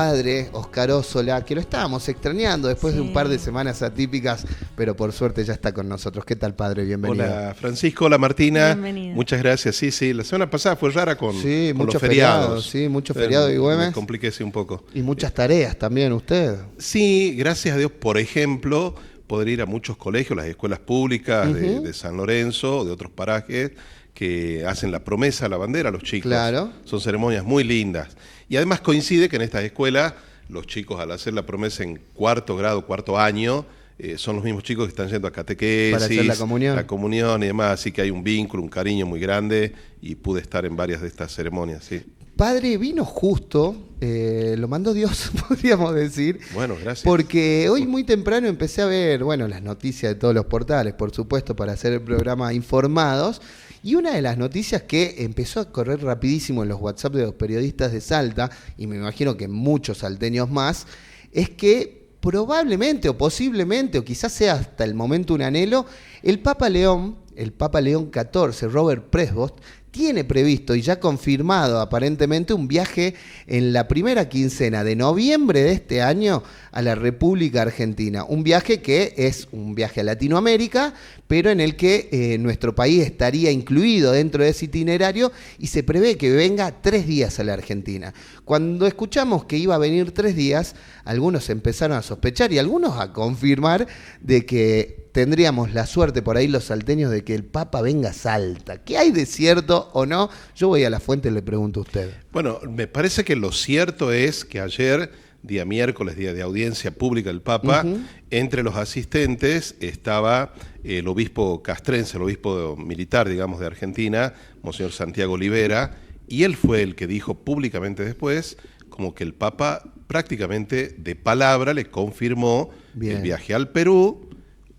Padre Oscar Ossola, que lo estábamos extrañando después de un par de semanas atípicas, pero por suerte ya está con nosotros. ¿Qué tal, padre? Bienvenido. Hola, Francisco, hola, Martina. Bienvenido. Muchas gracias. Sí, la semana pasada fue rara con muchos los feriados. Sí, muchos feriados y Güemes. Me compliqué un poco. Y muchas tareas también, usted. Sí, gracias a Dios, por ejemplo, poder ir a muchos colegios, las escuelas públicas de San Lorenzo, de otros parajes, que hacen la promesa a la bandera a los chicos. Claro. Son ceremonias muy lindas. Y además coincide que en estas escuelas los chicos, al hacer la promesa en cuarto grado, cuarto año, son los mismos chicos que están yendo a catequesis, para hacer la comunión y demás. Así que hay un vínculo, un cariño muy grande y pude estar en varias de estas ceremonias, sí. Padre, vino justo, lo mandó Dios, podríamos decir. Bueno, gracias. Porque hoy muy temprano empecé a ver, las noticias de todos los portales, por supuesto, para hacer el programa Informados. Y una de las noticias que empezó a correr rapidísimo en los WhatsApp de los periodistas de Salta, y me imagino que muchos salteños más, es que probablemente o posiblemente, o quizás sea hasta el momento un anhelo, el Papa León XIV, Robert Presbot, tiene previsto y ya confirmado aparentemente un viaje en la primera quincena de noviembre de este año a la República Argentina. Un viaje que es un viaje a Latinoamérica, pero en el que nuestro país estaría incluido dentro de ese itinerario y se prevé que venga 3 días a la Argentina. Cuando escuchamos que iba a venir 3 días, algunos empezaron a sospechar y algunos a confirmar de que tendríamos la suerte por ahí los salteños de que el Papa venga a Salta. ¿Qué hay de cierto o no? Yo voy a la fuente y le pregunto a usted. Bueno, me parece que lo cierto es que ayer, día miércoles, día de audiencia pública del Papa, entre los asistentes estaba el obispo castrense, el obispo militar, digamos, de Argentina, Monseñor Santiago Olivera, y él fue el que dijo públicamente después como que el Papa prácticamente de palabra le confirmó el viaje al Perú,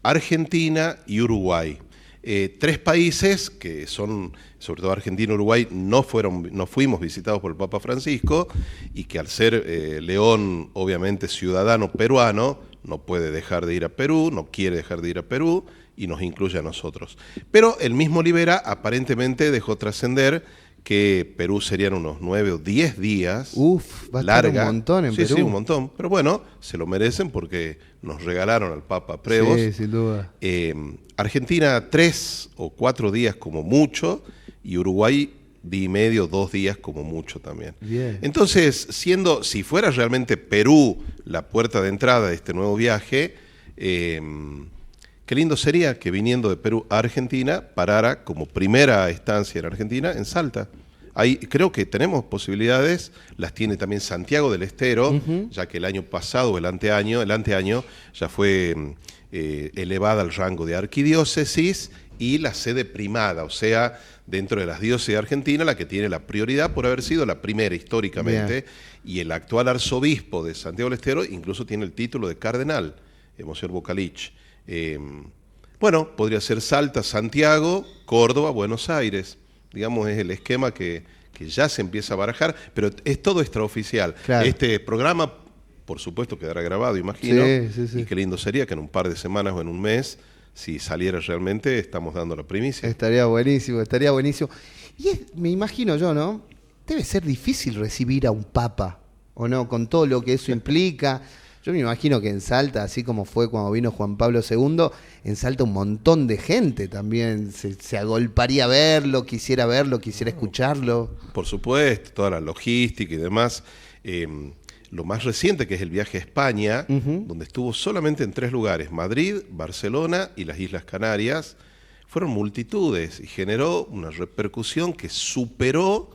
Argentina y Uruguay. 3 países que son, sobre todo Argentina y Uruguay, no fuimos visitados por el Papa Francisco y que al ser León, obviamente ciudadano peruano, no puede dejar de ir a Perú, no quiere dejar de ir a Perú y nos incluye a nosotros. Pero el mismo Olivera aparentemente dejó trascender que Perú serían unos 9 o 10 días. Va a estar un montón en Perú. Sí, un montón. Pero bueno, se lo merecen porque nos regalaron al Papa Presbot. Sí, sin duda. Argentina 3 o 4 días como mucho y Uruguay día y medio, 2 días como mucho también. Bien. Entonces, si fuera realmente Perú la puerta de entrada de este nuevo viaje, qué lindo sería que viniendo de Perú a Argentina parara como primera estancia en Argentina en Salta. Ahí creo que tenemos posibilidades, las tiene también Santiago del Estero, ya que el año pasado, el anteaño ya fue elevada al rango de arquidiócesis y la sede primada, o sea, dentro de las diócesis de Argentina, la que tiene la prioridad por haber sido la primera históricamente. Bien. Y el actual arzobispo de Santiago del Estero incluso tiene el título de cardenal, Monseñor Bocalich. Bueno, podría ser Salta, Santiago, Córdoba, Buenos Aires. Digamos, es el esquema que ya se empieza a barajar, pero es todo extraoficial. Claro. Este programa, por supuesto, quedará grabado, imagino. Sí. Y qué lindo sería que en un par de semanas o en un mes, si saliera realmente, estamos dando la primicia. Estaría buenísimo. Y me imagino yo, ¿no? Debe ser difícil recibir a un papa, ¿o no? Con todo lo que eso implica. Yo me imagino que en Salta, así como fue cuando vino Juan Pablo II, en Salta un montón de gente también se agolparía a verlo, quisiera escucharlo. Por supuesto, toda la logística y demás. Lo más reciente, que es el viaje a España, donde estuvo solamente en 3 lugares, Madrid, Barcelona y las Islas Canarias, fueron multitudes y generó una repercusión que superó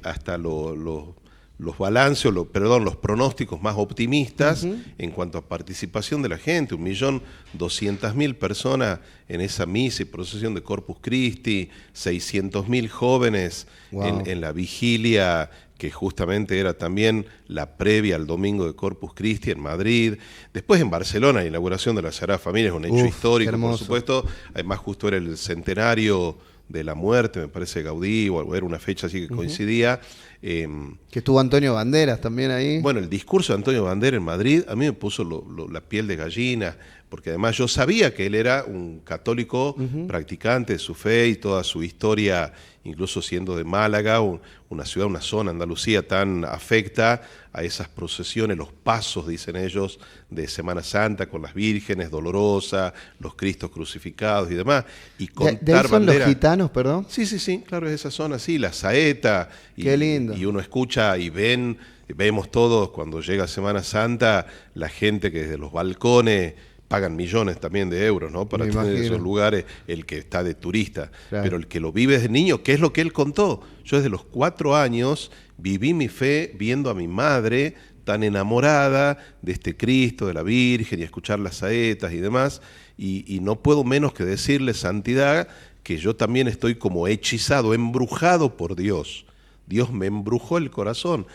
hasta los balances, los pronósticos más optimistas en cuanto a participación de la gente. 1.200.000 personas en esa misa y procesión de Corpus Christi, 600.000 jóvenes en la vigilia, que justamente era también la previa al domingo de Corpus Christi en Madrid. Después en Barcelona, la inauguración de la Sagrada Familia es un hecho histórico, por supuesto. Además, justo era el centenario de la muerte, me parece, Gaudí, o era una fecha así que coincidía. Que estuvo Antonio Banderas también ahí. Bueno, el discurso de Antonio Banderas en Madrid a mí me puso la piel de gallina, porque además yo sabía que él era un católico practicante de su fe y toda su historia, incluso siendo de Málaga, una ciudad, una zona, Andalucía, tan afecta a esas procesiones, los pasos, dicen ellos, de Semana Santa con las vírgenes, Dolorosa, los Cristos crucificados y demás. Y contar ¿De ahí son bandera. los gitanos, perdón? Sí, claro, es esa zona, sí, la saeta. Qué lindo. Y uno escucha y vemos todos cuando llega Semana Santa, la gente que desde los balcones pagan millones también de euros, ¿no? Para tener esos lugares, el que está de turista. Claro. Pero el que lo vive desde niño, ¿qué es lo que él contó? Yo desde los 4 años viví mi fe viendo a mi madre tan enamorada de este Cristo, de la Virgen, y escuchar las saetas y demás, y no puedo menos que decirle, santidad, que yo también estoy como hechizado, embrujado por Dios. Dios me embrujó el corazón.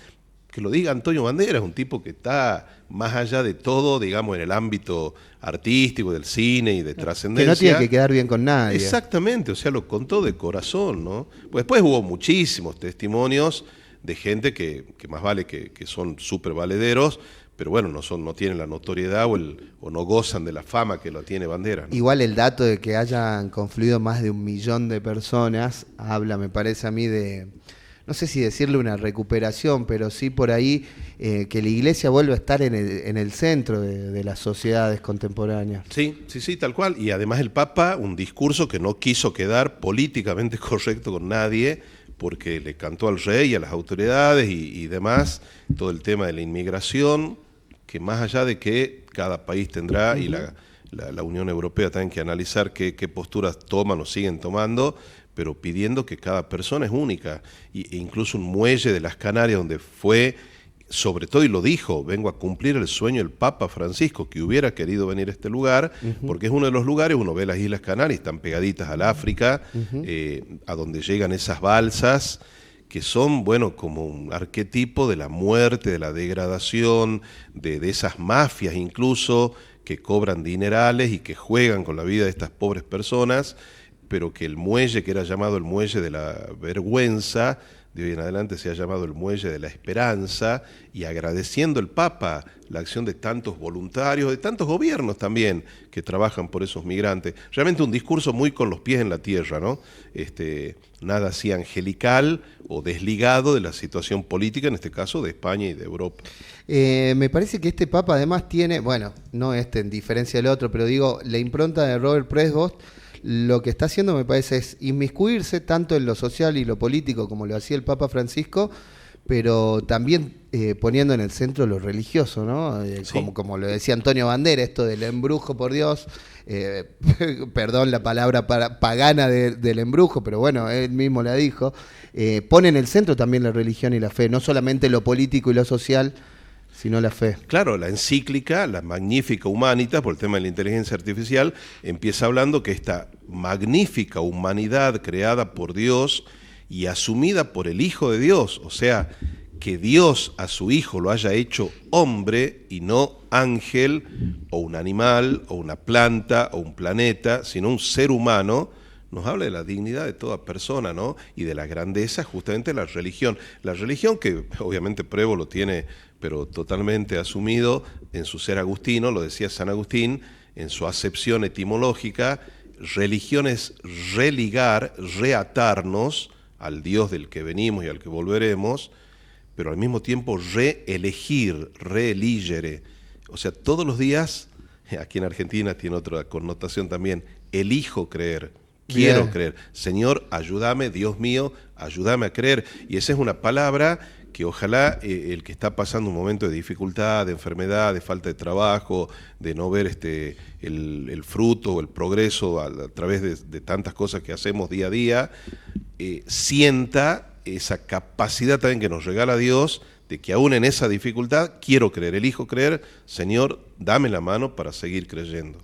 Que lo diga Antonio Banderas, un tipo que está más allá de todo, digamos, en el ámbito artístico, del cine y de trascendencia. Que no tiene que quedar bien con nadie. Exactamente, o sea, lo contó de corazón, ¿no? Pues después hubo muchísimos testimonios de gente que más vale que son súper valederos, pero bueno, no tienen la notoriedad o no gozan de la fama que lo tiene Banderas, ¿no? Igual el dato de que hayan confluido más de 1 millón de personas habla, me parece a mí, de... no sé si decirle una recuperación, pero sí por ahí que la iglesia vuelva a estar en el centro de las sociedades contemporáneas. Sí, tal cual. Y además el Papa, un discurso que no quiso quedar políticamente correcto con nadie, porque le cantó al rey y a las autoridades y demás, todo el tema de la inmigración, que más allá de que cada país tendrá, y la Unión Europea tiene que analizar qué posturas toman o siguen tomando, pero pidiendo que cada persona es única, e incluso un muelle de las Canarias donde fue, sobre todo, y lo dijo, vengo a cumplir el sueño del Papa Francisco, que hubiera querido venir a este lugar, porque es uno de los lugares, uno ve las Islas Canarias, están pegaditas al África, a donde llegan esas balsas, que son, bueno, como un arquetipo de la muerte, de la degradación, de esas mafias incluso, que cobran dinerales y que juegan con la vida de estas pobres personas, pero que el muelle, que era llamado el muelle de la vergüenza, de hoy en adelante se ha llamado el muelle de la esperanza, y agradeciendo el Papa la acción de tantos voluntarios, de tantos gobiernos también, que trabajan por esos migrantes. Realmente un discurso muy con los pies en la tierra, ¿no? Nada así angelical o desligado de la situación política, en este caso de España y de Europa. Me parece que este Papa además tiene, bueno, no en diferencia del otro, pero digo, la impronta de Robert Presbot, lo que está haciendo me parece es inmiscuirse tanto en lo social y lo político como lo hacía el Papa Francisco, pero también poniendo en el centro lo religioso, ¿no? Sí. Como lo decía Antonio Banderas, esto del embrujo, por Dios, perdón la palabra pagana del embrujo, pero bueno, él mismo la dijo, pone en el centro también la religión y la fe, no solamente lo político y lo social, sino la fe. Claro, la encíclica, la Magnificat Humanitas, por el tema de la inteligencia artificial, empieza hablando que esta magnífica humanidad creada por Dios y asumida por el Hijo de Dios, o sea, que Dios a su Hijo lo haya hecho hombre y no ángel o un animal o una planta o un planeta, sino un ser humano, nos habla de la dignidad de toda persona, ¿no? Y de la grandeza justamente de la religión. La religión que obviamente Prevo lo tiene, pero totalmente asumido en su ser agustino, lo decía San Agustín, en su acepción etimológica, religión es religar, reatarnos al Dios del que venimos y al que volveremos, pero al mismo tiempo reelegir, reeligere. O sea, todos los días, aquí en Argentina tiene otra connotación también, elijo creer. Quiero creer. Señor, ayúdame, Dios mío, ayúdame a creer. Y esa es una palabra que ojalá el que está pasando un momento de dificultad, de enfermedad, de falta de trabajo, de no ver el fruto o el progreso a través de tantas cosas que hacemos día a día, sienta esa capacidad también que nos regala Dios de que aún en esa dificultad quiero creer, elijo creer. Señor, dame la mano para seguir creyendo.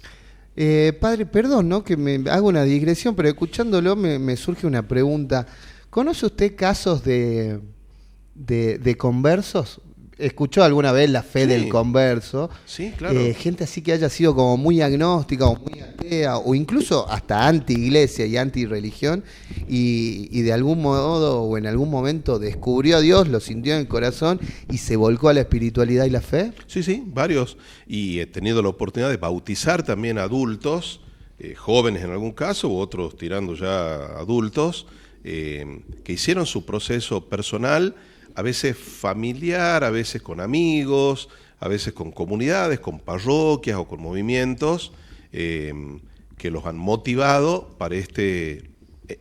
Padre, perdón, ¿no? Que me hago una digresión, pero escuchándolo me surge una pregunta. ¿Conoce usted casos de conversos? escuchó alguna vez la fe Sí. del converso. Sí, claro. Gente así que haya sido como muy agnóstica o muy atea o incluso hasta anti-iglesia y anti-religión y de algún modo o en algún momento descubrió a Dios, lo sintió en el corazón y se volcó a la espiritualidad y la fe. Sí, sí, varios. Y he tenido la oportunidad de bautizar también adultos, jóvenes en algún caso, u otros tirando ya adultos, que hicieron su proceso personal, a veces familiar, a veces con amigos, a veces con comunidades, con parroquias o con movimientos, que los han motivado para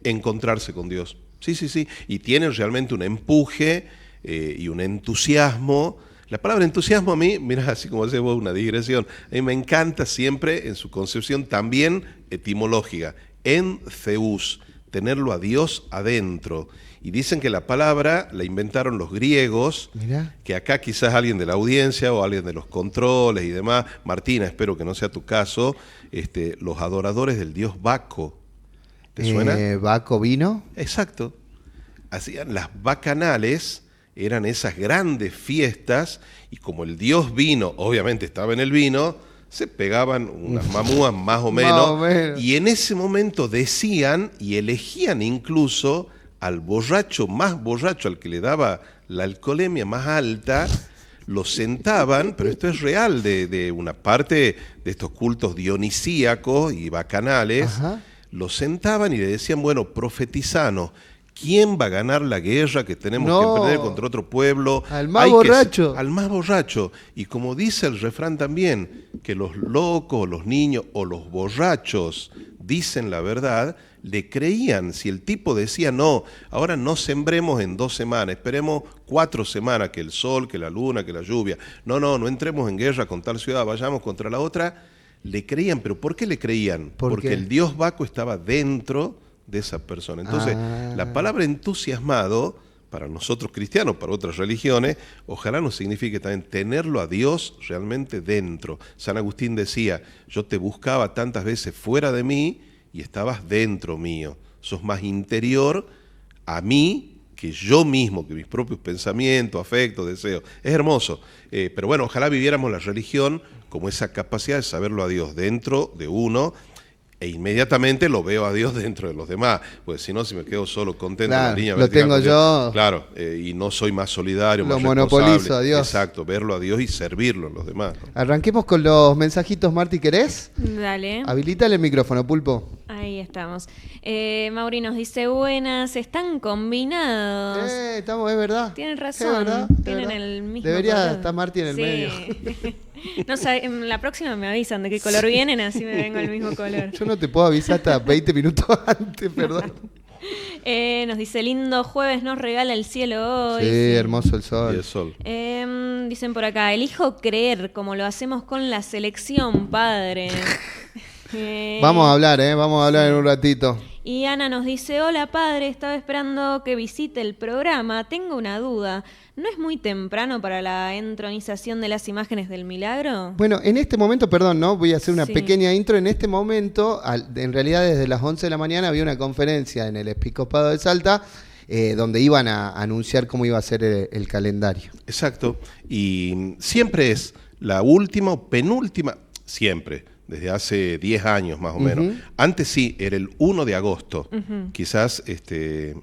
encontrarse con Dios. Sí, sí, sí. Y tienen realmente un empuje y un entusiasmo. La palabra entusiasmo a mí, mira, así como haces vos una digresión, a mí me encanta siempre en su concepción también etimológica, entheus, tenerlo a Dios adentro. Y dicen que la palabra la inventaron los griegos, Mirá. que acá quizás alguien de la audiencia o alguien de los controles y demás, Martina, espero que no sea tu caso, los adoradores del dios Baco. ¿Te suena? Baco vino. Exacto. Hacían las bacanales, eran esas grandes fiestas, y como el dios vino, obviamente estaba en el vino, se pegaban unas mamúas más o menos, y en ese momento decían y elegían incluso al borracho más borracho, al que le daba la alcoholemia más alta, lo sentaban, pero esto es real, de una parte de estos cultos dionisíacos y bacanales. Ajá. Lo sentaban y le decían, bueno, profetizanos, ¿quién va a ganar la guerra que tenemos que emprender contra otro pueblo? Al más borracho. Al más borracho. Y como dice el refrán también, que los locos, los niños o los borrachos dicen la verdad, le creían. Si el tipo decía, no, ahora no sembremos en 2 semanas, esperemos 4 semanas, que el sol, que la luna, que la lluvia. No entremos en guerra con tal ciudad, vayamos contra la otra. Le creían, pero ¿por qué le creían? Porque el dios Baco estaba dentro de esa persona. Entonces, la palabra entusiasmado, para nosotros cristianos, para otras religiones, ojalá nos signifique también tenerlo a Dios realmente dentro. San Agustín decía, yo te buscaba tantas veces fuera de mí y estabas dentro mío. Sos más interior a mí que yo mismo, que mis propios pensamientos, afectos, deseos. Es hermoso. Pero bueno, ojalá viviéramos la religión como esa capacidad de saberlo a Dios dentro de uno, e inmediatamente lo veo a Dios dentro de los demás, pues si no, si me quedo solo contento en la línea lo tengo yo. Claro, y no soy más solidario, Lo más monopolizo responsable. a Dios. Exacto, verlo a Dios y servirlo en los demás, ¿no? Arranquemos con los mensajitos, Marti, ¿querés? Dale. Habilitale el micrófono, Pulpo. Ahí estamos. Mauri nos dice, buenas, están combinados. Estamos, es verdad. Tienen razón, Es verdad, tienen verdad. el mismo Debería color. estar Marti en el medio. No sabe, en la próxima me avisan de qué color vienen, así me vengo el mismo color. Yo no te puedo avisar hasta 20 minutos antes, perdón. Nos dice, lindo jueves nos regala el cielo hoy. Sí, hermoso el Y sol. el sol. Dicen por acá, elijo creer como lo hacemos con la selección, padre. Vamos a hablar, vamos a hablar en un ratito. Y Ana nos dice, hola padre, estaba esperando que visite el programa, tengo una duda, ¿no es muy temprano para la entronización de las imágenes del milagro? Bueno, en este momento, perdón, ¿no? Voy a hacer una Sí. pequeña intro. En este momento, en realidad desde las 11 de la mañana había una conferencia en el Episcopado de Salta donde iban a anunciar cómo iba a ser el calendario. Exacto, y siempre es la última o penúltima, siempre, desde hace 10 años más o menos. Antes sí, era el 1 de agosto. Quizás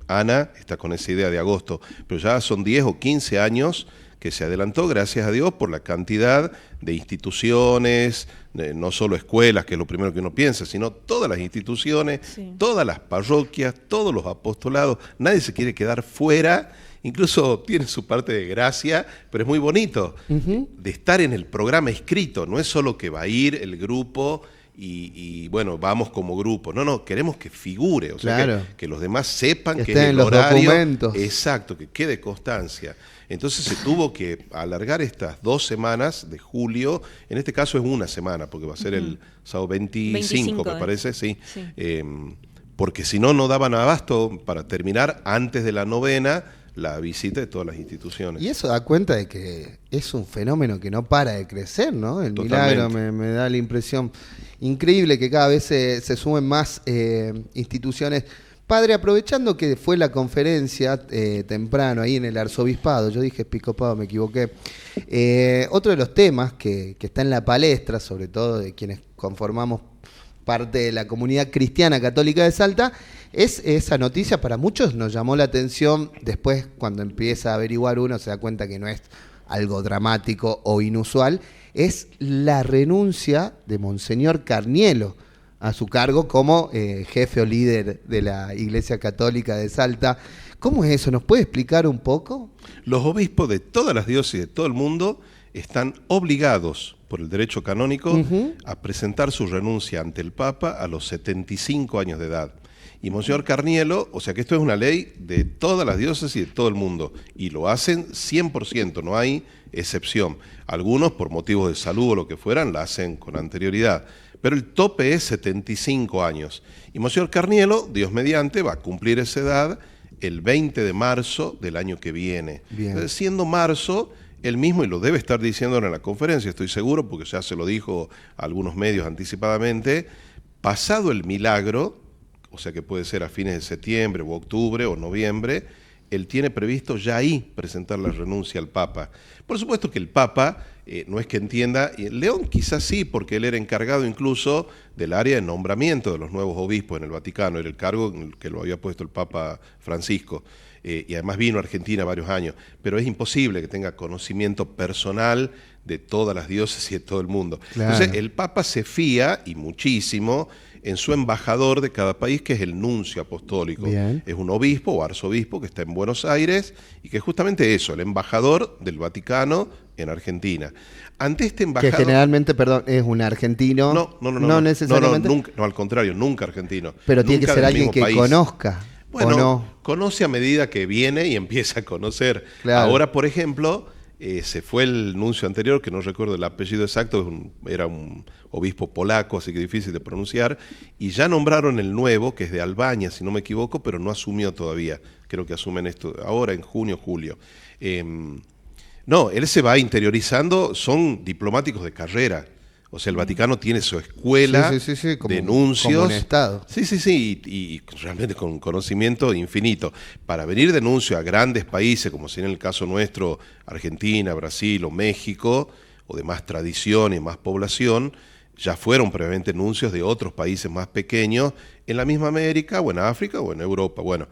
Ana está con esa idea de agosto, pero ya son 10 o 15 años que se adelantó, gracias a Dios, por la cantidad de instituciones, no solo escuelas, que es lo primero que uno piensa, sino todas las instituciones, Sí. todas las parroquias, todos los apostolados. Nadie se quiere quedar fuera. Incluso tiene su parte de gracia, pero es muy bonito de estar en el programa escrito. No es solo que va a ir el grupo y bueno, vamos como grupo. No, queremos que figure, o sea, Claro. que los demás sepan Que que esté es en el los horario. documentos. Exacto, que quede constancia. Entonces se tuvo que alargar estas 2 semanas de julio. En este caso es 1 semana, porque va a ser el sábado 25, me parece, sí. Sí. Porque si no, no daban abasto para terminar antes de la novena la visita de todas las instituciones. Y eso da cuenta de que es un fenómeno que no para de crecer, ¿no? El Totalmente. milagro me da la impresión increíble que cada vez se sumen más instituciones Padre, aprovechando que fue la conferencia temprano ahí en el arzobispado, yo dije episcopado, me equivoqué, otro de los temas que está en la palestra, sobre todo de quienes conformamos parte de la comunidad cristiana católica de Salta, es esa noticia. Para muchos nos llamó la atención, después cuando empieza a averiguar uno se da cuenta que no es algo dramático o inusual, es la renuncia de Monseñor Carnielo a su cargo como jefe o líder de la Iglesia Católica de Salta. ¿Cómo es eso? ¿Nos puede explicar un poco? Los obispos de todas las diócesis de todo el mundo están obligados por el derecho canónico a presentar su renuncia ante el Papa a los 75 años de edad. Y Monseñor Carnielo, o sea que esto es una ley de todas las diócesis de todo el mundo, y lo hacen 100%, no hay excepción. Algunos, por motivos de salud o lo que fueran, la hacen con anterioridad. Pero el tope es 75 años. Y Monseñor Carnielo, Dios mediante, va a cumplir esa edad el 20 de marzo del año que viene. Entonces, siendo marzo, él mismo, y lo debe estar diciendo en la conferencia, estoy seguro, porque ya se lo dijo a algunos medios anticipadamente, pasado el milagro, o sea que puede ser a fines de septiembre o octubre o noviembre, él tiene previsto ya ahí presentar la renuncia al Papa. Por supuesto que el Papa no es que entienda, y León quizás sí, porque él era encargado incluso del área de nombramiento de los nuevos obispos en el Vaticano, era el cargo en el que lo había puesto el Papa Francisco, y además vino a Argentina varios años, pero es imposible que tenga conocimiento personal de todas las diócesis y de todo el mundo. Claro. Entonces el Papa se fía, y muchísimo, en su embajador de cada país, que es el nuncio apostólico. Bien. Es un obispo o arzobispo que está en Buenos Aires y que es justamente eso, el embajador del Vaticano en Argentina. Ante este embajador... Que generalmente, perdón, es un argentino. No necesariamente. No, nunca, no, al contrario, nunca argentino. Pero tiene que ser alguien que conozca. Bueno, no. Conoce a medida que viene y empieza a conocer. Claro. Ahora, por ejemplo, se fue el nuncio anterior, que no recuerdo el apellido exacto, era un obispo polaco, así que difícil de pronunciar, y ya nombraron el nuevo, que es de Albania, si no me equivoco, pero no asumió todavía. Creo que asumen esto ahora en junio, julio. No, él se va interiorizando, son diplomáticos de carrera. O sea, el Vaticano tiene su escuela de nuncios. Como un Estado. Sí, y realmente con conocimiento infinito. Para venir de nuncio a grandes países, como sería en el caso nuestro, Argentina, Brasil o México, o de más tradición y más población, ya fueron previamente nuncios de otros países más pequeños, en la misma América, o en África, o en Europa. Bueno,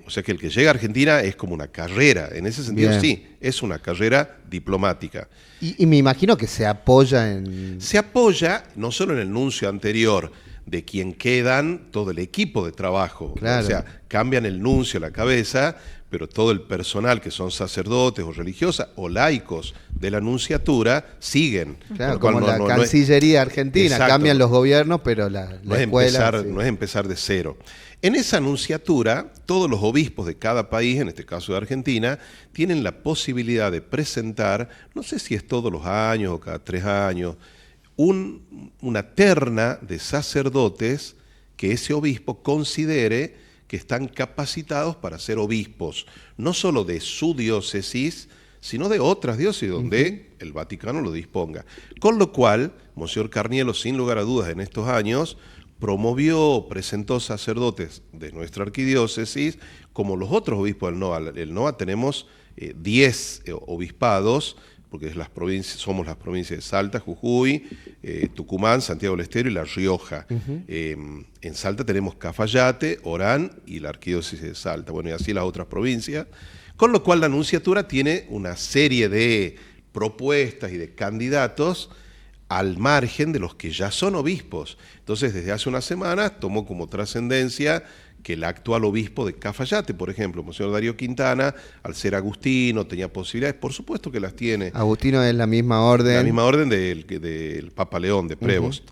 o sea que el que llega a Argentina es como una carrera, en ese sentido. Bien. Sí, es una carrera diplomática. Y me imagino que se apoya en... Se apoya no solo en el nuncio anterior, de quien quedan todo el equipo de trabajo. Claro. O sea, cambian el nuncio a la cabeza, pero todo el personal que son sacerdotes o religiosas o laicos de la nunciatura siguen. Claro, como la Cancillería argentina, exacto. Cambian los gobiernos, pero la escuela... No es empezar de cero. En esa nunciatura, todos los obispos de cada país, en este caso de Argentina, tienen la posibilidad de presentar, no sé si es todos los años o cada 3 años, una terna de sacerdotes que ese obispo considere que están capacitados para ser obispos, no solo de su diócesis, sino de otras diócesis donde el Vaticano lo disponga. Con lo cual, Monseñor Carnielo, sin lugar a dudas en estos años, presentó sacerdotes de nuestra arquidiócesis, como los otros obispos del NOA. El NOA tenemos 10 obispados, porque somos las provincias de Salta, Jujuy, Tucumán, Santiago del Estero y La Rioja. En Salta tenemos Cafayate, Orán y la arquidiócesis de Salta, bueno, y así las otras provincias, con lo cual la nunciatura tiene una serie de propuestas y de candidatos al margen de los que ya son obispos. Entonces, desde hace unas semanas tomó como trascendencia que el actual obispo de Cafayate, por ejemplo, Monseñor Darío Quintana, al ser agustino, tenía posibilidades, por supuesto que las tiene. Agustino es la misma orden. La misma orden del Papa León, de Prevost.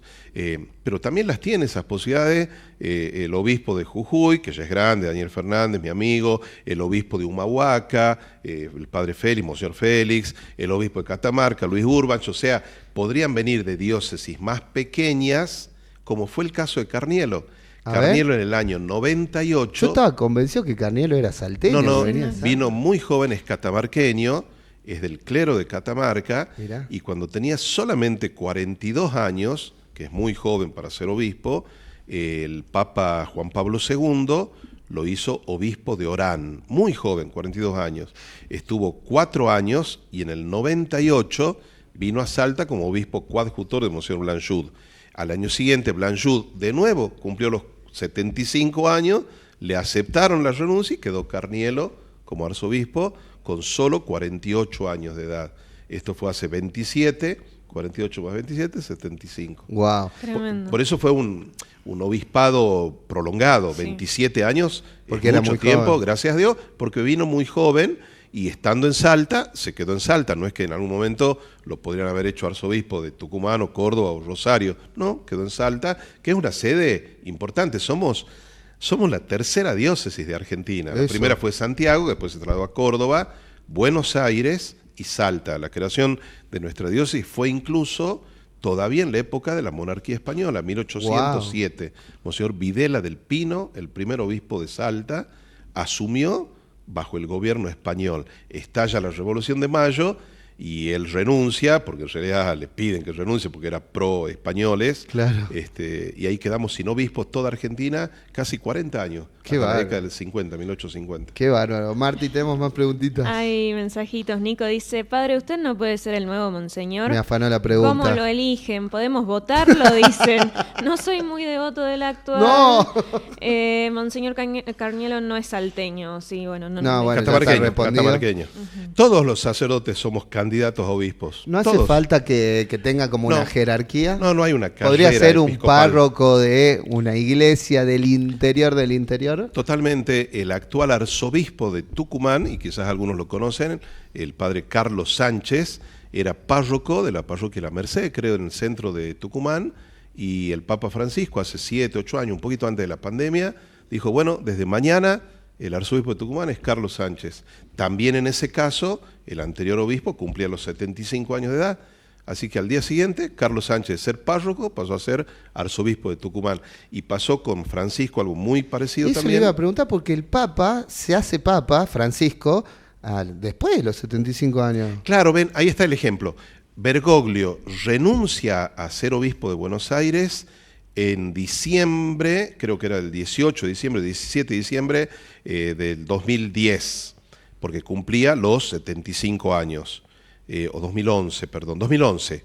Pero también las tiene esas posibilidades el obispo de Jujuy, que ya es grande, Daniel Fernández, mi amigo, el obispo de Humahuaca, el padre Félix, Monseñor Félix, el obispo de Catamarca, Luis Urbach, o sea, podrían venir de diócesis más pequeñas, como fue el caso de Carnielo. Carnielo en el año 98... Yo estaba convencido que Carnielo era salteño. No, vino muy joven, es catamarqueño, es del clero de Catamarca. Mirá. Y cuando tenía solamente 42 años, que es muy joven para ser obispo, el Papa Juan Pablo II lo hizo obispo de Orán, muy joven, 42 años. Estuvo 4 años y en el 98 vino a Salta como obispo coadjutor de Monseñor Blanchud. Al año siguiente, Blanchud de nuevo cumplió los 75 años, le aceptaron la renuncia y quedó Carnielo como arzobispo con solo 48 años de edad. Esto fue hace 48 más 27, 75. Wow. Tremendo. Por eso fue un obispado prolongado, 27 años, Porque era mucho muy tiempo, joven. gracias a Dios, porque vino muy joven y estando en Salta, se quedó en Salta. No es que en algún momento lo podrían haber hecho arzobispo de Tucumán o Córdoba o Rosario. No, quedó en Salta, que es una sede importante. Somos la tercera diócesis de Argentina. La Eso. primera fue Santiago, después se trasladó a Córdoba, Buenos Aires y Salta. La creación de nuestra diócesis fue incluso todavía en la época de la monarquía española, 1807. Monseñor Videla del Pino, el primer obispo de Salta, asumió bajo el gobierno español. Estalla la Revolución de Mayo y él renuncia, porque en realidad le piden que renuncie porque era pro españoles. Claro. Y ahí quedamos sin obispos toda Argentina, casi 40 años. Qué hasta la bárbaro. década del 50, 1850. Qué bárbaro. Marti, tenemos más preguntitas. Hay mensajitos. Nico dice, padre, usted no puede ser el nuevo monseñor. Me afanó la pregunta. ¿Cómo lo eligen? ¿Podemos votarlo? Dicen. No soy muy devoto del actual. ¡No! Monseñor Carnielo no es salteño. Sí, bueno, no. No, bueno, ya está Catamarqueño, respondido. catamarqueño. Todos los sacerdotes somos candidatos a obispos. ¿No hace Todos. falta que tenga como No. una jerarquía? No hay una carrera ¿Podría ser un episcopal. párroco de una iglesia del interior del interior? Totalmente. El actual arzobispo de Tucumán, y quizás algunos lo conocen, el padre Carlos Sánchez, era párroco de la parroquia La Merced, creo, en el centro de Tucumán, y el Papa Francisco, hace 7, 8 años, un poquito antes de la pandemia, dijo, bueno, desde mañana el arzobispo de Tucumán es Carlos Sánchez. También en ese caso, el anterior obispo cumplía los 75 años de edad, así que al día siguiente, Carlos Sánchez, de ser párroco, pasó a ser arzobispo de Tucumán. Y pasó con Francisco algo muy parecido Eso le también. iba a preguntar porque el Papa se hace Papa, Francisco, después de los 75 años. Claro, ven, ahí está el ejemplo. Bergoglio renuncia a ser obispo de Buenos Aires en diciembre, creo que era el 18 de diciembre, 17 de diciembre del 2010, porque cumplía los 75 años. O 2011, perdón, 2011.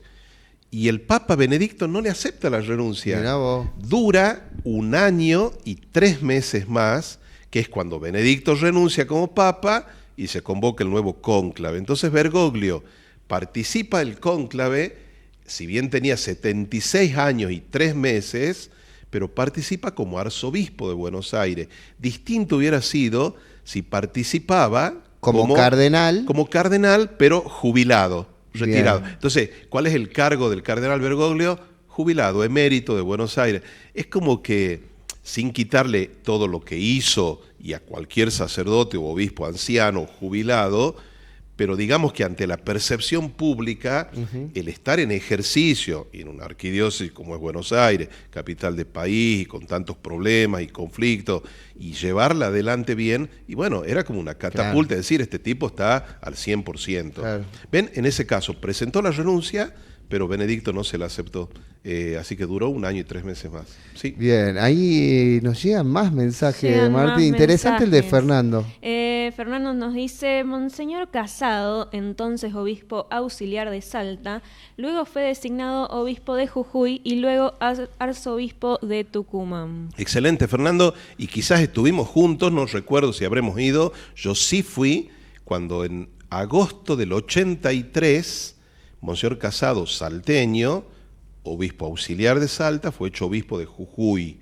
Y el Papa Benedicto no le acepta la renuncia. Mirá vos. Dura 1 año y 3 meses más, que es cuando Benedicto renuncia como Papa y se convoca el nuevo cónclave. Entonces Bergoglio participa del cónclave, si bien tenía 76 años y 3 meses, pero participa como arzobispo de Buenos Aires. Distinto hubiera sido si participaba Como cardenal. Como cardenal, pero jubilado, retirado. Bien. Entonces, ¿cuál es el cargo del cardenal Bergoglio? Jubilado, emérito de Buenos Aires. Es como que, sin quitarle todo lo que hizo, y a cualquier sacerdote o obispo anciano jubilado, pero digamos que ante la percepción pública, el estar en ejercicio, y en una arquidiócesis como es Buenos Aires, capital del país, y con tantos problemas y conflictos, y llevarla adelante bien, y bueno, era como una catapulta, Claro. decir, este tipo está al 100%. Claro. Ven, en ese caso, presentó la renuncia, pero Benedicto no se la aceptó, así que duró 1 año y 3 meses más. Sí. Bien, ahí nos llegan más mensajes, Llegan Martín. más Interesante el de mensajes. Fernando. Fernando nos dice, Monseñor Casado, entonces obispo auxiliar de Salta, luego fue designado obispo de Jujuy y luego arzobispo de Tucumán. Excelente, Fernando, y quizás estuvimos juntos, no recuerdo si habremos ido, yo sí fui cuando en agosto del 83, Monseñor Casado, salteño, obispo auxiliar de Salta, fue hecho obispo de Jujuy.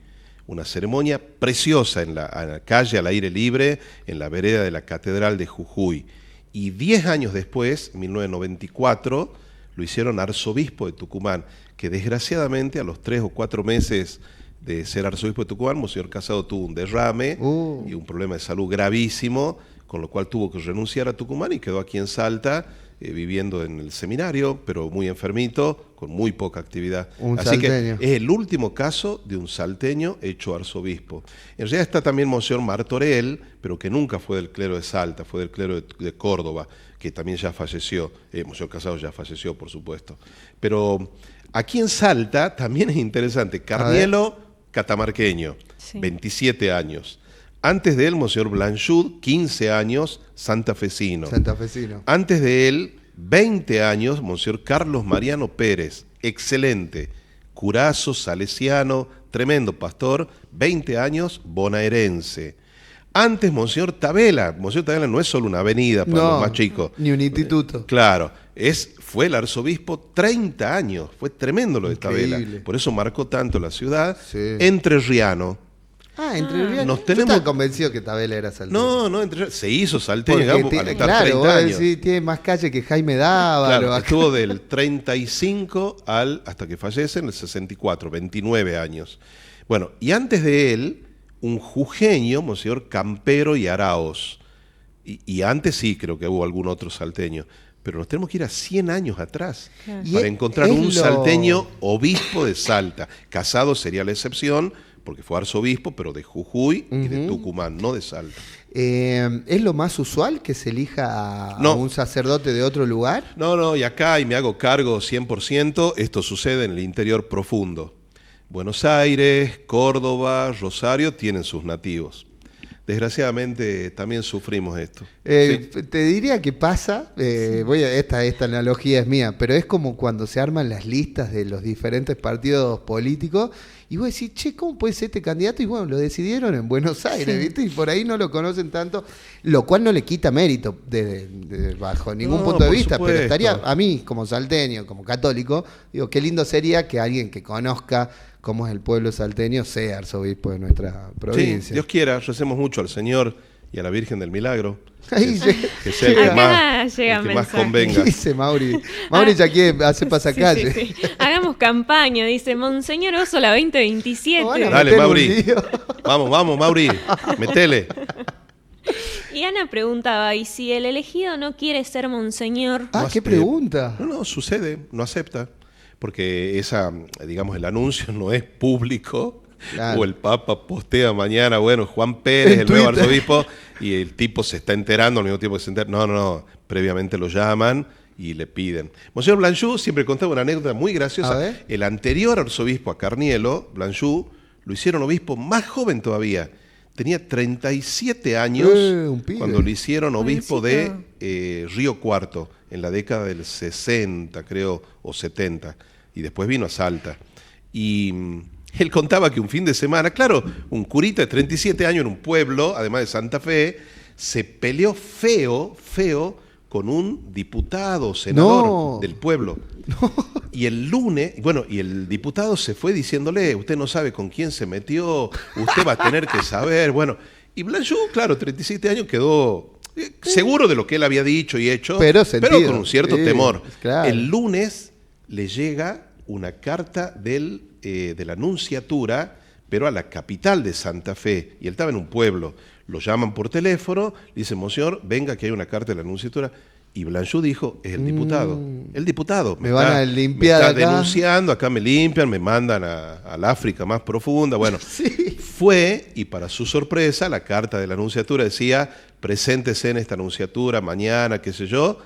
Una ceremonia preciosa en la calle al aire libre, en la vereda de la Catedral de Jujuy. Y 10 años después, en 1994, lo hicieron arzobispo de Tucumán, que desgraciadamente a los 3 o 4 meses de ser arzobispo de Tucumán, Monseñor Casado tuvo un derrame y un problema de salud gravísimo, con lo cual tuvo que renunciar a Tucumán y quedó aquí en Salta, viviendo en el seminario, pero muy enfermito, con muy poca actividad. Un Así salteño. que es el último caso de un salteño hecho arzobispo. En realidad está también Monseñor Martorell, pero que nunca fue del clero de Salta, fue del clero de Córdoba, que también ya falleció. Monseñor Casado ya falleció, por supuesto. Pero aquí en Salta también es interesante. Carnielo, catamarqueño, Sí. 27 años. Antes de él, Monseñor Blanchud, 15 años, santafesino. Santafesino. Antes de él, 20 años, Monseñor Carlos Mariano Pérez, excelente, curazo, salesiano, tremendo pastor, 20 años, bonaerense. Antes, Monseñor Tabela no es solo una avenida para los más chicos. Ni un instituto. Claro, fue el arzobispo 30 años, fue tremendo lo de Increíble. Tabela, por eso marcó tanto la ciudad. Sí. Entrerriano. Entrerriano. Nos Yo tenemos- estaba convencido que Tabela era salteño. No, Entrerriano, se hizo salteño, Porque digamos, al estar claro, 30 vos años. decís, tiene más calle que Jaime Dávaro. Claro, estuvo del 35 hasta que fallece en el 64, 29 años. Bueno, y antes de él, un jujeño, Monseñor Campero y Araos. Y antes sí, creo que hubo algún otro salteño. Pero nos tenemos que ir a 100 años atrás Claro. Y para es- encontrar es un lo- salteño obispo de Salta. Casado sería la excepción, porque fue arzobispo, pero de Jujuy y de Tucumán, no de Salta. ¿Es lo más usual que se elija a No. un sacerdote de otro lugar? No, y acá, y me hago cargo 100%, esto sucede en el interior profundo. Buenos Aires, Córdoba, Rosario tienen sus nativos. Desgraciadamente también sufrimos esto. Sí. Te diría que pasa, esta analogía es mía, pero es como cuando se arman las listas de los diferentes partidos políticos y vos decís, che, ¿cómo puede ser este candidato? Y bueno, lo decidieron en Buenos Aires, ¿viste? Y por ahí no lo conocen tanto, lo cual no le quita mérito bajo ningún No, punto de por vista, pero supuesto. estaría, a mí como salteño, como católico, digo, qué lindo sería que alguien que conozca cómo es el pueblo salteño sea arzobispo de nuestra Sí, provincia. Dios quiera, recemos mucho al Señor y a la Virgen del Milagro. Ahí Que sea el que Acá más, llega el que más mensaje. convenga. Dice Mauri. Mauri ya quiere hacer pasacalle. Sí. Hagamos campaña, dice Monseñor Osola 2027. No van a Dale, meter un Mauri. lío. Vamos, Mauri, metele. Y Ana preguntaba, ¿y si el elegido no quiere ser monseñor? Ah, No qué hace- pregunta. No, sucede, no acepta. Porque el anuncio no es público. Claro. O el Papa postea mañana, bueno, Juan Pérez, En el nuevo Twitter. arzobispo, y el tipo se está enterando al mismo tiempo que se entera. No, previamente lo llaman y le piden. Monseñor Blanchud siempre contaba una anécdota muy A graciosa. ver. El anterior arzobispo a Carnielo, Blanchud, lo hicieron obispo más joven todavía. Tenía 37 años un pibe. cuando lo hicieron obispo de Jovencito. Río Cuarto, en la década del 60, creo, o 70. Y después vino a Salta. Y él contaba que un fin de semana, claro, un curita de 37 años en un pueblo, además de Santa Fe, se peleó feo con un diputado, senador No. del pueblo. Y el lunes, y el diputado se fue diciéndole, usted no sabe con quién se metió, usted va a tener que saber. Bueno, y Blanchud, claro, 37 años quedó seguro de lo que él había dicho y hecho, Pero sentido. con un cierto Sí, temor. claro. El lunes le llega una carta de la Nunciatura, pero a la capital de Santa Fe, y él estaba en un pueblo. Lo llaman por teléfono, le dicen, Monseñor, venga que hay una carta de la Nunciatura. Y Blanchud dijo, es el diputado. El diputado. Me van a limpiar me está acá. denunciando, acá me limpian, me mandan al África más profunda. Bueno, fue, y para su sorpresa, la carta de la Nunciatura decía, preséntese en esta Nunciatura mañana, qué sé yo.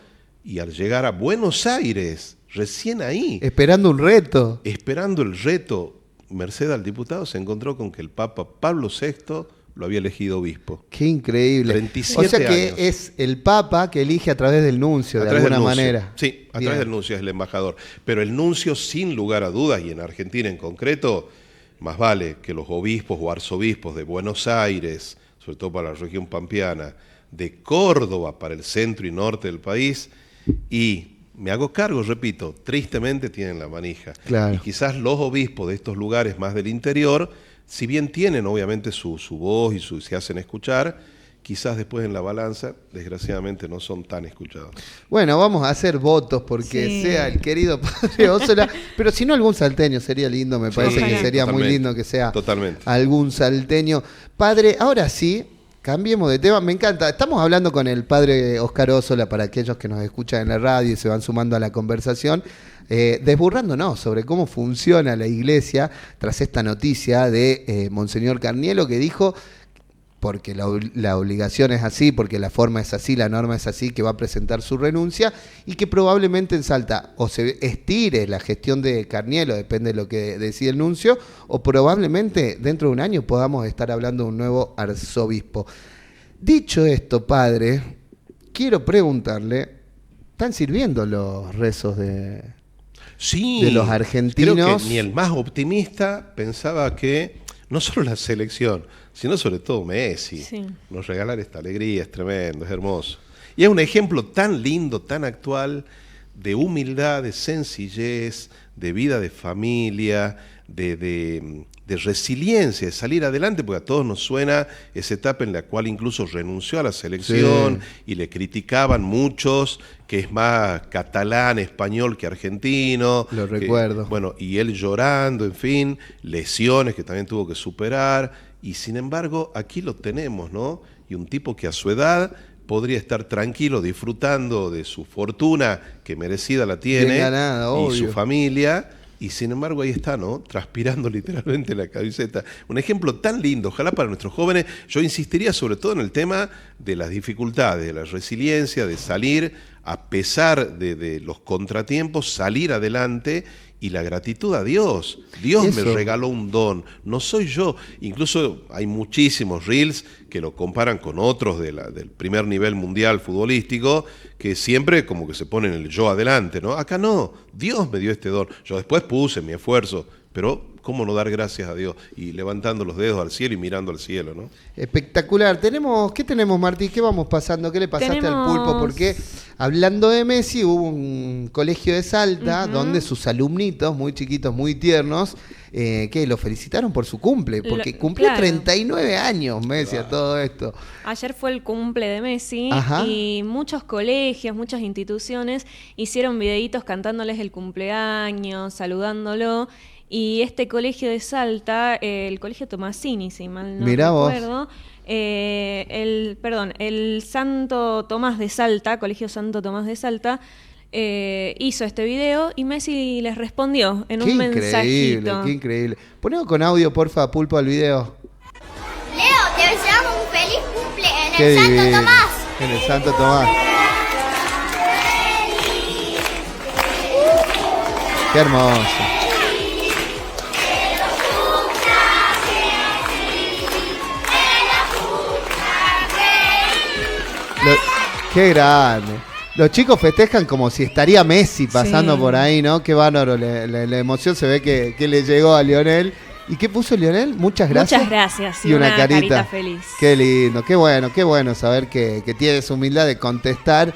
Y al llegar a Buenos Aires, recién ahí, Esperando un reto. esperando el reto, merced al diputado, se encontró con que el Papa Pablo VI lo había elegido obispo. Qué increíble. 37 o sea que años. es el Papa que elige a través del nuncio, A de través del alguna nuncio. manera. Sí, a Bien. través del nuncio es el embajador. Pero el nuncio, sin lugar a dudas, y en Argentina en concreto, más vale que los obispos o arzobispos de Buenos Aires, sobre todo para la región pampeana, de Córdoba para el centro y norte del país, y me hago cargo, repito, tristemente tienen la manija. Claro. Y quizás los obispos de estos lugares más del interior, si bien tienen obviamente su voz y se hacen escuchar, quizás después en la balanza, desgraciadamente, no son tan escuchados. Bueno, vamos a hacer votos porque Sí. sea el querido padre Osola, pero si no algún salteño sería lindo, me parece que ojalá. sería muy Totalmente, lindo que sea totalmente. algún salteño. Padre, ahora sí, cambiemos de tema, me encanta. Estamos hablando con el padre Oscar Osola para aquellos que nos escuchan en la radio y se van sumando a la conversación, desburrándonos sobre cómo funciona la iglesia tras esta noticia de Monseñor Carnielo que dijo porque la obligación es así, porque la forma es así, la norma es así, que va a presentar su renuncia y que probablemente en Salta o se estire la gestión de Carnielo, depende de lo que decide el nuncio, o probablemente dentro de un año podamos estar hablando de un nuevo arzobispo. Dicho esto, padre, quiero preguntarle, ¿están sirviendo los rezos de los argentinos? Creo que ni el más optimista pensaba que no solo la selección, sino sobre todo Messi, nos regalar esta alegría, es tremendo, es hermoso. Y es un ejemplo tan lindo, tan actual, de humildad, de sencillez, de vida de familia, de resiliencia, de salir adelante, porque a todos nos suena esa etapa en la cual incluso renunció a la selección y le criticaban muchos, que es más catalán, español que argentino. Lo recuerdo. Bueno, y él llorando, en fin, lesiones que también tuvo que superar, y sin embargo aquí lo tenemos, ¿no? Y un tipo que a su edad podría estar tranquilo disfrutando de su fortuna, que merecida la tiene, ganada, y obvio. su familia. Y sin embargo ahí está, ¿no? Transpirando literalmente la camiseta. Un ejemplo tan lindo, ojalá para nuestros jóvenes. Yo insistiría sobre todo en el tema de las dificultades, de la resiliencia, de salir a pesar de los contratiempos, salir adelante, y la gratitud a Dios. Dios me regaló un don, no soy yo. Incluso hay muchísimos reels que lo comparan con otros del primer nivel mundial futbolístico, que siempre como que se ponen el yo adelante, ¿no? Acá no, Dios me dio este don. Yo después puse mi esfuerzo, pero ¿cómo no dar gracias a Dios? Y levantando los dedos al cielo y mirando al cielo, ¿no? Espectacular. ¿Qué tenemos, Martí? ¿Qué vamos pasando? ¿Qué le pasaste al pulpo? Porque hablando de Messi, hubo un colegio de Salta donde sus alumnitos, muy chiquitos, muy tiernos, que lo felicitaron por su cumple, porque cumplió 39 años Messi a todo esto. Ayer fue el cumple de Messi y muchos colegios, muchas instituciones hicieron videitos cantándoles el cumpleaños, saludándolo. Y este colegio de Salta, el colegio Tomasini, si mal no recuerdo, el Santo Tomás de Salta, Colegio Santo Tomás de Salta, hizo este video y Messi les respondió en un mensajito. Qué increíble. Ponemos con audio, porfa, Pulpo, al video. Leo, te deseamos un feliz cumple en el Santo Tomás. En el Santo Tomás. Qué hermoso. Qué grande. Los chicos festejan como si estaría Messi pasando por ahí, ¿no? Qué bárbaro. La emoción se ve que le llegó a Lionel. ¿Y qué puso Lionel? Muchas gracias. Muchas gracias. Y una carita feliz. Qué lindo, qué bueno saber que tienes humildad de contestar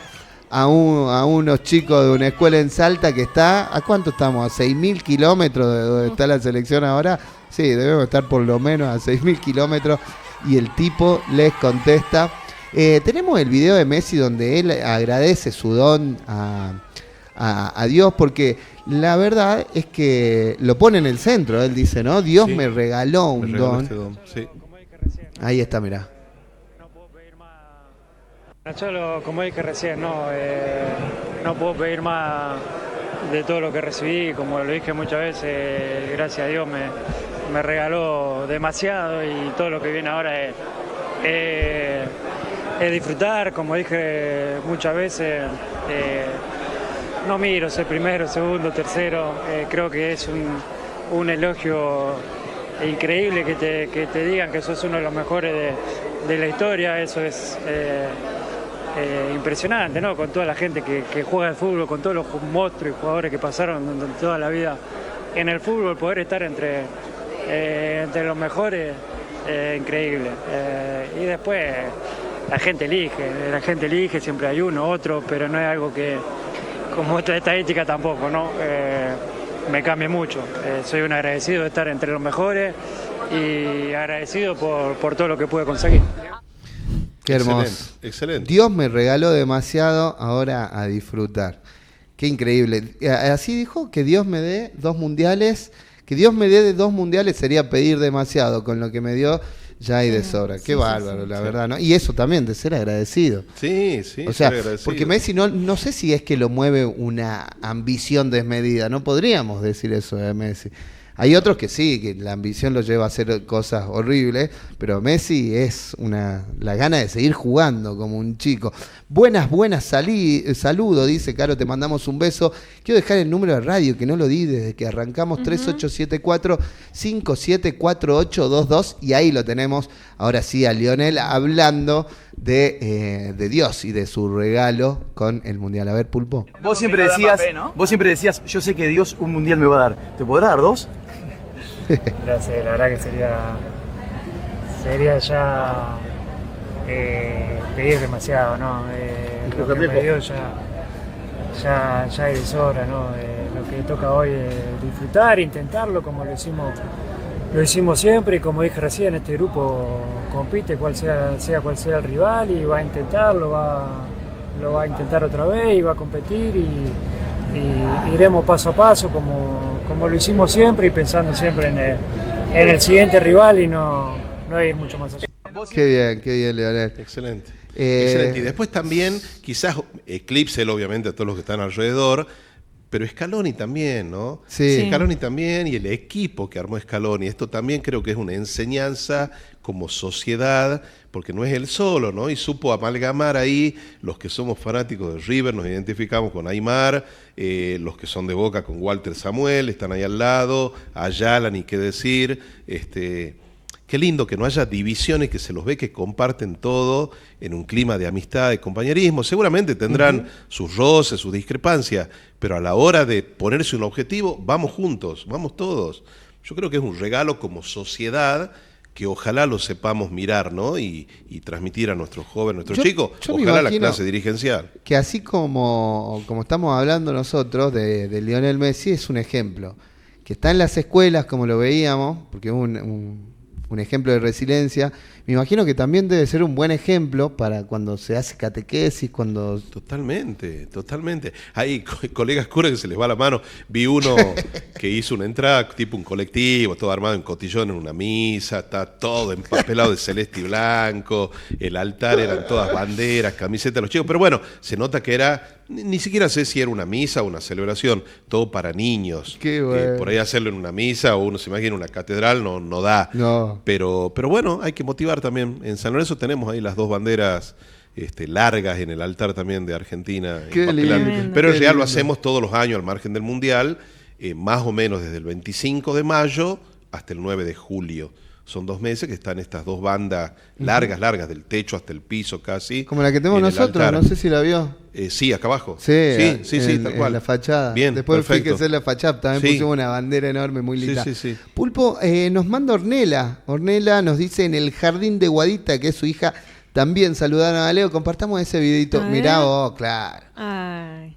a unos chicos de una escuela en Salta que está, ¿a cuánto estamos? ¿A 6.000 kilómetros de donde está la selección ahora? Sí, debemos estar por lo menos a 6.000 kilómetros y el tipo les contesta. Tenemos el video de Messi donde él agradece su don a Dios, porque la verdad es que lo pone en el centro. Él dice, ¿no? Dios me regaló un don. Este don. Sí. Ahí está, mirá. No puedo pedir más. Yo, como dije recién, no puedo pedir más de todo lo que recibí. Como lo dije muchas veces, gracias a Dios me regaló demasiado, y todo lo que viene ahora es disfrutar. Como dije muchas veces, no miro ser primero, segundo, tercero. Creo que es un elogio increíble que te digan que sos uno de los mejores de la historia. Eso es impresionante, ¿no? Con toda la gente que juega al fútbol, con todos los monstruos y jugadores que pasaron toda la vida en el fútbol, poder estar entre los mejores, increíble. Y después la gente elige, siempre hay uno, otro, pero no es algo que, como esta estadística tampoco, ¿no? Me cambia mucho. Soy un agradecido de estar entre los mejores y agradecido por todo lo que pude conseguir. Qué hermoso. Excelente. Dios me regaló demasiado, ahora a disfrutar. Qué increíble. Así dijo, que Dios me dé 2 mundiales. Que Dios me dé de 2 mundiales sería pedir demasiado. Con lo que me dio ya hay de sobra. Qué bárbaro, la verdad, ¿no? Y eso también, de ser agradecido. Sí, O sea, ser agradecido. porque Messi no sé si es que lo mueve una ambición desmedida. No podríamos decir eso de Messi. Hay otros que sí, que la ambición los lleva a hacer cosas horribles, pero Messi es la gana de seguir jugando como un chico. Buenas, saludo, dice Caro, te mandamos un beso. Quiero dejar el número de radio, que no lo di desde que arrancamos, 3874-574822, y ahí lo tenemos, ahora sí, a Lionel hablando de Dios y de su regalo con el Mundial. A ver, Pulpo. Vos siempre decías, yo sé que Dios un Mundial me va a dar. ¿Te podrá dar 2? Gracias, la verdad que sería ya pedir demasiado, ¿no? Lo que me dio ya es hora, ¿no? Lo que toca hoy es disfrutar, intentarlo como lo hicimos siempre, y como dije recién, este grupo compite sea cual sea el rival, y va a intentarlo, lo va a intentar otra vez y va a competir, y iremos paso a paso como lo hicimos siempre, y pensando siempre en el siguiente rival y no ir mucho más allá. Qué bien, Leonel. Excelente. Excelente. Y después también, quizás eclipse obviamente a todos los que están alrededor, pero Scaloni también, ¿no? Sí. Scaloni también, y el equipo que armó Scaloni. Esto también creo que es una enseñanza como sociedad, porque no es él solo, ¿no? Y supo amalgamar ahí, los que somos fanáticos de River, nos identificamos con Aymar, los que son de Boca con Walter Samuel, están ahí al lado, Ayala, ni qué decir, qué lindo que no haya divisiones, que se los ve que comparten todo en un clima de amistad, de compañerismo. Seguramente tendrán sus roces, sus discrepancias, pero a la hora de ponerse un objetivo, vamos juntos, vamos todos. Yo creo que es un regalo como sociedad que ojalá lo sepamos mirar, ¿no? Y transmitir a nuestros jóvenes, nuestros chicos, ojalá la clase dirigencial. Que así como estamos hablando nosotros de Lionel Messi, es un ejemplo. Que está en las escuelas, como lo veíamos, porque es un ejemplo de resiliencia. Me imagino que también debe ser un buen ejemplo para cuando se hace catequesis, cuando... Totalmente. Hay colegas curas que se les va la mano. Vi uno que hizo una entrada, tipo un colectivo, todo armado en cotillón en una misa, está todo empapelado de celeste y blanco, el altar eran todas banderas, camisetas de los chicos, pero bueno, se nota que era... Ni siquiera sé si era una misa o una celebración, todo para niños. Qué bueno. Por ahí hacerlo en una misa o uno se imagina en una catedral no da. No. Pero bueno, hay que motivar también. En San Lorenzo tenemos ahí las dos banderas largas en el altar también de Argentina. Qué lindo. Pero en Qué realidad lo lindo. hacemos todos los años al margen del Mundial, más o menos desde el 25 de mayo hasta el 9 de julio. Son 2 meses que están estas dos bandas largas, del techo hasta el piso casi. Como la que tenemos en el nosotros, altar. no sé si la vio. Sí, acá abajo. Sí, Tal cual. En la fachada. Bien, después perfecto. fíjese en la fachada, también Sí. pusimos una bandera enorme, muy linda. Sí. Pulpo, nos manda Ornella. Ornella nos dice en el jardín de Guadita, que es su hija, también saludaron a Leo. Compartamos ese videito. A Mirá ver. vos, claro. Ay.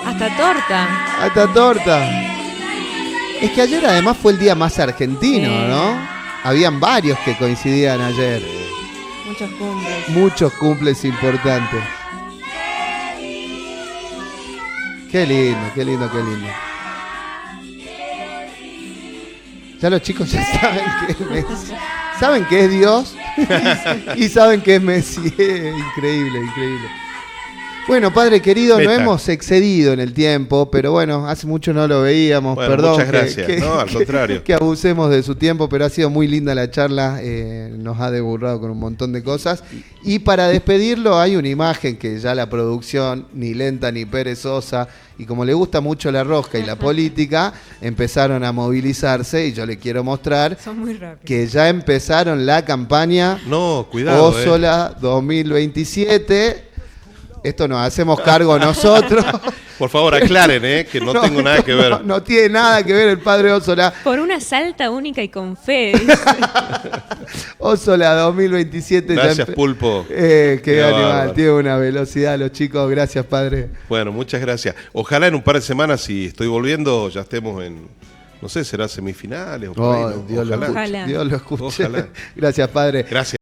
Hasta torta. Hasta torta. Es que ayer además fue el día más argentino, Sí. ¿no? Habían varios que coincidían ayer. Muchos cumples. Muchos cumples importantes. Qué lindo. Ya los chicos ya saben que es Messi. Saben que es Dios y saben que es Messi. Increíble. Bueno, padre querido, Meta. nos hemos excedido en el tiempo, pero bueno, hace mucho no lo veíamos, Bueno, perdón. muchas gracias. No, al contrario. Que abusemos de su tiempo, pero ha sido muy linda la charla, nos ha deburrado con un montón de cosas. Y para despedirlo hay una imagen que ya la producción, ni lenta ni perezosa, y como le gusta mucho la rosca y la política, empezaron a movilizarse, y yo le quiero mostrar Son muy rápidos. que ya empezaron la campaña No, cuidado. Ósola 2027. Esto nos hacemos cargo nosotros. Por favor, aclaren, que no tengo nada que ver. No tiene nada que ver el padre Ósola. Por una salta única y con fe. Dice. Ósola 2027. Gracias, Pulpo. Qué Qué animal, bárbaro. tiene una velocidad los chicos. Gracias, padre. Bueno, muchas gracias. Ojalá en un par de semanas, si estoy volviendo, ya estemos en, no sé, será semifinales o por ahí, ¿no? Dios lo Ojalá. escuche. Ojalá. Dios lo escuche. Ojalá. Gracias, padre. Gracias.